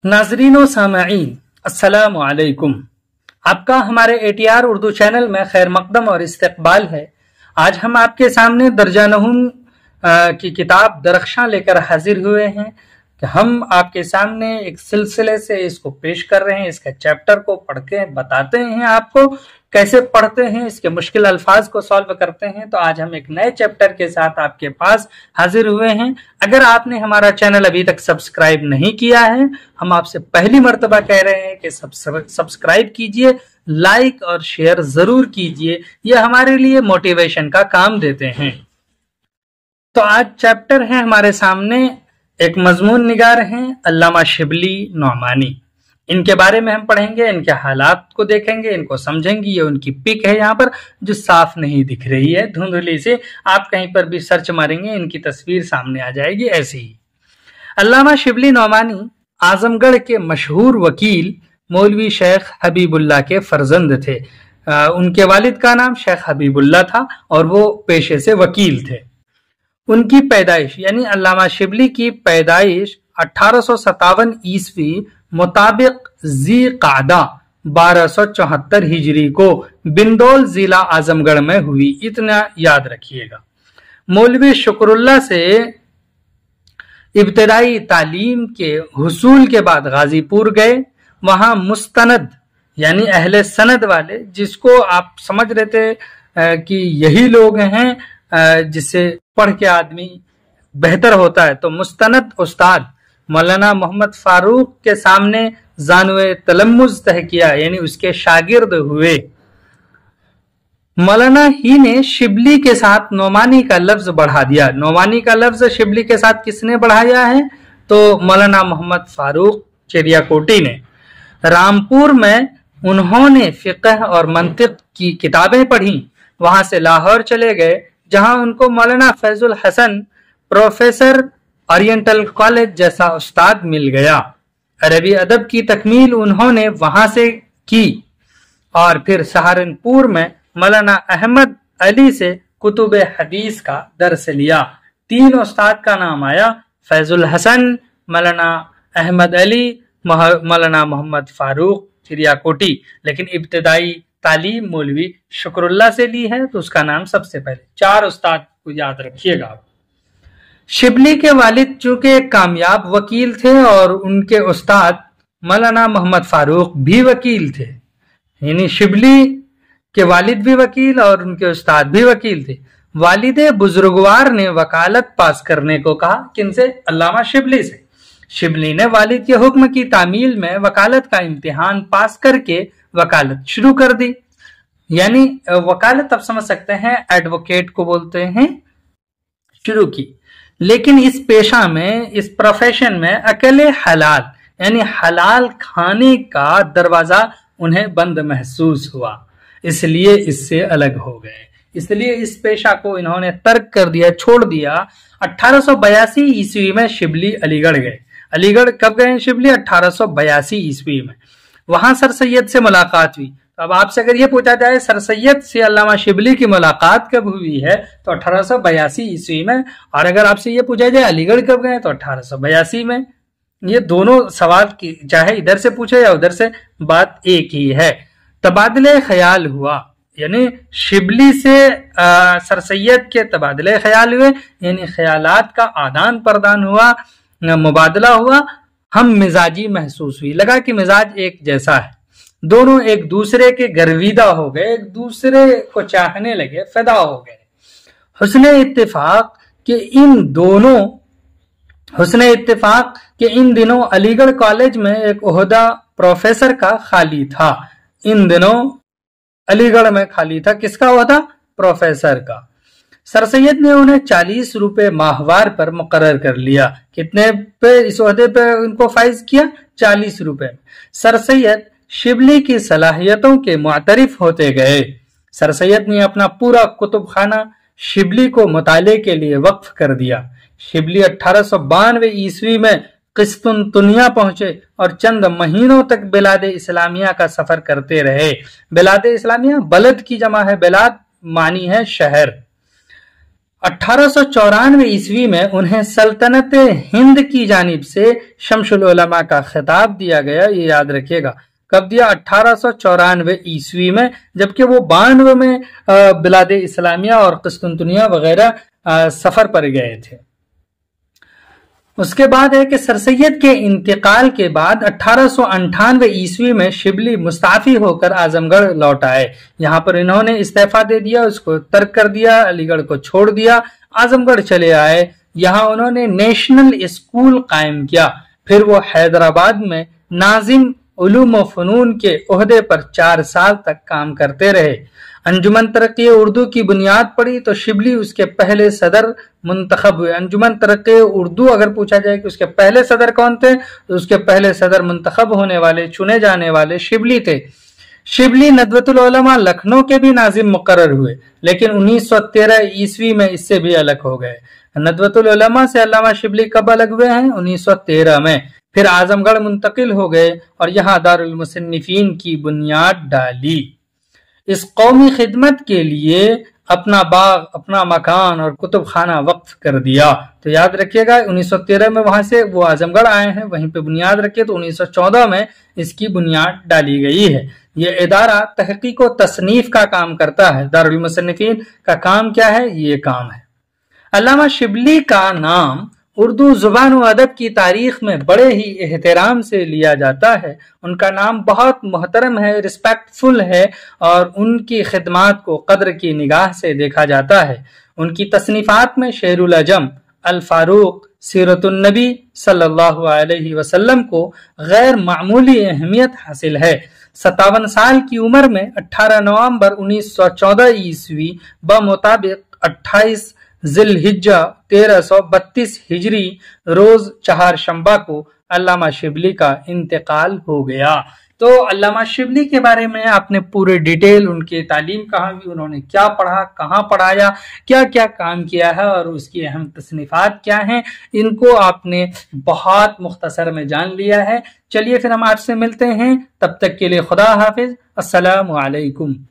नाजरीन व सामईन अस्सलामु अलैकुम। आपका हमारे ATR उर्दू चैनल में खैर मकदम और इस्तकबाल है। आज हम आपके सामने दर्जा नहुम की किताब दरख्शां लेकर हाजिर हुए हैं कि हम आपके सामने एक सिलसिले से इसको पेश कर रहे हैं। इसके चैप्टर को पढ़ के बताते हैं आपको कैसे पढ़ते हैं, इसके मुश्किल अल्फाज को सॉल्व करते हैं। तो आज हम एक नए चैप्टर के साथ आपके पास हाजिर हुए हैं। अगर आपने हमारा चैनल अभी तक सब्सक्राइब नहीं किया है, हम आपसे पहली मर्तबा कह रहे हैं कि सब्सक्राइब कीजिए, लाइक और शेयर जरूर कीजिए, यह हमारे लिए मोटिवेशन का काम देते हैं। तो आज चैप्टर है हमारे सामने, एक मजमून निगार हैं अल्लामा शिबली नोमानी। इनके बारे में हम पढ़ेंगे, इनके हालात को देखेंगे, इनको समझेंगे। ये उनकी पिक है यहाँ पर जो साफ नहीं दिख रही है, धुंधली से। आप कहीं पर भी सर्च मारेंगे इनकी तस्वीर सामने आ जाएगी ऐसी ही। अल्लामा शिबली नोमानी आजमगढ़ के मशहूर वकील मौलवी शेख हबीबुल्लाह के फर्जंद थे। उनके वालिद का नाम शेख हबीबुल्लाह था और वो पेशे से वकील थे। उनकी पैदाइश यानी अल्लामा शिबली की पैदाइश 1857 ईस्वी मुताबिक ज़ी क़ादा 1274 हिजरी को बिंदौल जिला आजमगढ़ में हुई। इतना याद रखिएगा। मौलवी शुक्रुल्लाह से इब्तदाई तालीम के हुसूल के बाद गाजीपुर गए। वहां मुस्तनद यानी अहले सनद वाले, जिसको आप समझ रहे थे कि यही लोग हैं जिससे पढ़ के आदमी बेहतर होता है, तो मुस्तनद उस्ताद मौलाना मोहम्मद फारूक के सामने जानुए तलम्मुज तह किया, यानी उसके शागिर्द हुए। मौलाना ही ने शिबली के साथ नोमानी का लफ्ज बढ़ा दिया। नोमानी का लफ्ज शिबली के साथ किसने बढ़ाया है? तो मौलाना मोहम्मद फारूक चिड़ियाकोटी ने। रामपुर में उन्होंने फिक़ह और मंतिक की किताबें पढ़ी। वहां से लाहौर चले गए, जहां उनको मौलाना Faizul Hasan professor Oriental College जैसा उस्ताद मिल गया। अरबी अदब की तकमील उन्होंने वहां से की और फिर सहारनपुर में मौलाना अहमद अली से कुतुब हदीस का दर्स लिया। 3 उस्ताद का नाम आया, फैजुल हसन, मौलाना अहमद अली, मौलाना मोहम्मद फारूक चिड़ियाकोटी। लेकिन इब्तदाई तालीम मौलवी शुक्रुल्लाह से ली है, तो उसका नाम सबसे पहले। 4 उस्ताद को याद रखिएगा आप। शिबली के वालिद चूंकि कामयाब वकील थे और उनके उस्ताद मौलाना मोहम्मद फारूक भी वकील थे, यानी शिबली के वालिद भी वकील और उनके उस्ताद भी वकील थे। वालिद बुजुर्गवार ने वकालत पास करने को कहा। किनसे? अल्लामा शिबली से। शिबली ने वालिद के हुक्म की तामील में वकालत का इम्तिहान पास करके वकालत शुरू कर दी। यानी वकालत आप समझ सकते हैं, एडवोकेट को बोलते हैं, शुरू की। लेकिन इस पेशा में, इस प्रोफेशन में अकेले हलाल यानी हलाल खाने का दरवाजा उन्हें बंद महसूस हुआ, इसलिए इससे अलग हो गए। इसलिए इस पेशा को इन्होंने तर्क कर दिया, छोड़ दिया। 1882 ईस्वी में शिबली अलीगढ़ गए। अलीगढ़ कब गए शिबली? 1882 ईस्वी में। वहां सर सैयद से मुलाकात हुई। अब आपसे अगर ये पूछा जाए सर सैयद से अल्लामा शिबली की मुलाकात कब हुई है, तो 1882 ईस्वी में। और अगर आपसे ये पूछा जाए अलीगढ़ कब गए, तो 1882 में। ये दोनों सवाल की चाहे इधर से पूछे या उधर से, बात एक ही है। तबादले ख्याल हुआ, यानी शिबली से सर सैयद के तबादले ख्याल हुए, यानी ख्यालात का आदान प्रदान हुआ, मुबादला हुआ। हम मिजाजी महसूस हुई, लगा कि मिजाज एक जैसा है। दोनों एक दूसरे के गर्विदा हो गए, एक दूसरे को चाहने लगे, फिदा हो गए। हुस्ने इत्तेफाक के इन दिनों अलीगढ़ कॉलेज में एक ओहदा प्रोफेसर का खाली था। इन दिनों अलीगढ़ में खाली था, किसका ओहदा? प्रोफेसर का। सर सैयद ने उन्हें 40 रुपए माहवार पर मुकर्रर कर लिया। कितने पे इस ओहदे पे उनको फाइज किया? 40 रुपए। सर सैयद शिबली की सलाहियतों के मुअतरिफ होते गए। सर सैयद ने अपना पूरा कुतुब खाना शिबली को मुताले के लिए वक्फ कर दिया। शिबली 1892 ईस्वी में किस्तुनतुनिया पहुंचे और चंद महीनों तक बिलाद इस्लामिया का सफर करते रहे। बिलाद इस्लामिया बलद की जमा है, बिलाद मानी है शहर। 1894 ईस्वी में उन्हें सल्तनत हिंद की जानिब से शमसुल उलमा का खिताब दिया गया, ये याद रखिएगा। कब दिया? 1894 ईस्वी में, जबकि वो 92 में बिलाद इस्लामिया और कुस्तुनतुनिया वगैरह सफर पर गए थे। उसके बाद है कि सर सैयद के इंतकाल के बाद 1898 ईस्वी में शिबली मुस्ताफी होकर आजमगढ़ लौट आए। यहाँ पर इन्होंने इस्तीफा दे दिया, उसको तर्क कर दिया, अलीगढ़ को छोड़ दिया, आजमगढ़ चले आए। यहाँ उन्होंने नेशनल स्कूल कायम किया। फिर वो हैदराबाद में नाजिम उलूम व फनून के ओहदे पर 4 साल तक काम करते रहे। अंजुमन तरक्की उर्दू की बुनियाद पड़ी तो शिबली उसके पहले सदर मुंतखब हुए। अंजुमन तरक्की उर्दू अगर पूछा जाए कि उसके पहले सदर कौन थे, तो उसके पहले सदर मुंतखब होने वाले, चुने जाने वाले शिबली थे। शिबली नदवतुल उलमा लखनऊ के भी नाजिम मुकर्रर हुए, लेकिन 1913 ईस्वी में इससे भी अलग हो गए। नदवतुल उलमा से अल्लामा शिबली कब अलग हुए हैं? 1913 में। फिर आजमगढ़ मुंतकिल हो गए और यहाँ दारुल मुसन्निफीन की बुनियाद डाली। इस कौमी खिदमत के लिए अपना बाग, अपना मकान और कुतुब खाना वक्फ कर दिया। तो याद रखिएगा 1913 में वहां से वो आजमगढ़ आए हैं, वहीं पे बुनियाद रखिए। तो 1914 में इसकी बुनियाद डाली गई है। ये इदारा तहकीक व तसनीफ का काम करता है। दारुल मुसन्निफीन का काम क्या है? ये काम है। अल्लामा शिबली का नाम उर्दू जुबान व अदब की तारीख में बड़े ही एहतराम से लिया जाता है। उनका नाम बहुत मोहतरम है, रिस्पेक्टफुल है और उनकी खिदमात को कद्र की निगाह से देखा जाता है। उनकी तसनीफात में शेरुल अजम, अल फारूक, सीरतुन नबी सल्लल्लाहु अलैहि वसल्लम को गैर मामूली अहमियत हासिल है। 57 साल की उम्र में 18 नवंबर 1914 ईस्वी बमुताबिक 28 जिलहिज्जा 1332 हिजरी रोज चहारशंबा को अल्लामा शिबली का इंतकाल हो गया। तो अल्लामा शिबली के बारे में आपने पूरे डिटेल, उनकी तालीम कहाँ हुई, उन्होंने क्या पढ़ा, कहाँ पढ़ाया, क्या क्या काम किया है और उसकी अहम तसनीफात क्या हैं, इनको आपने बहुत मुख्तसर में जान लिया है। चलिए फिर हम आपसे मिलते हैं, तब तक के लिए खुदा हाफिज, अस्सलामु अलैकुम।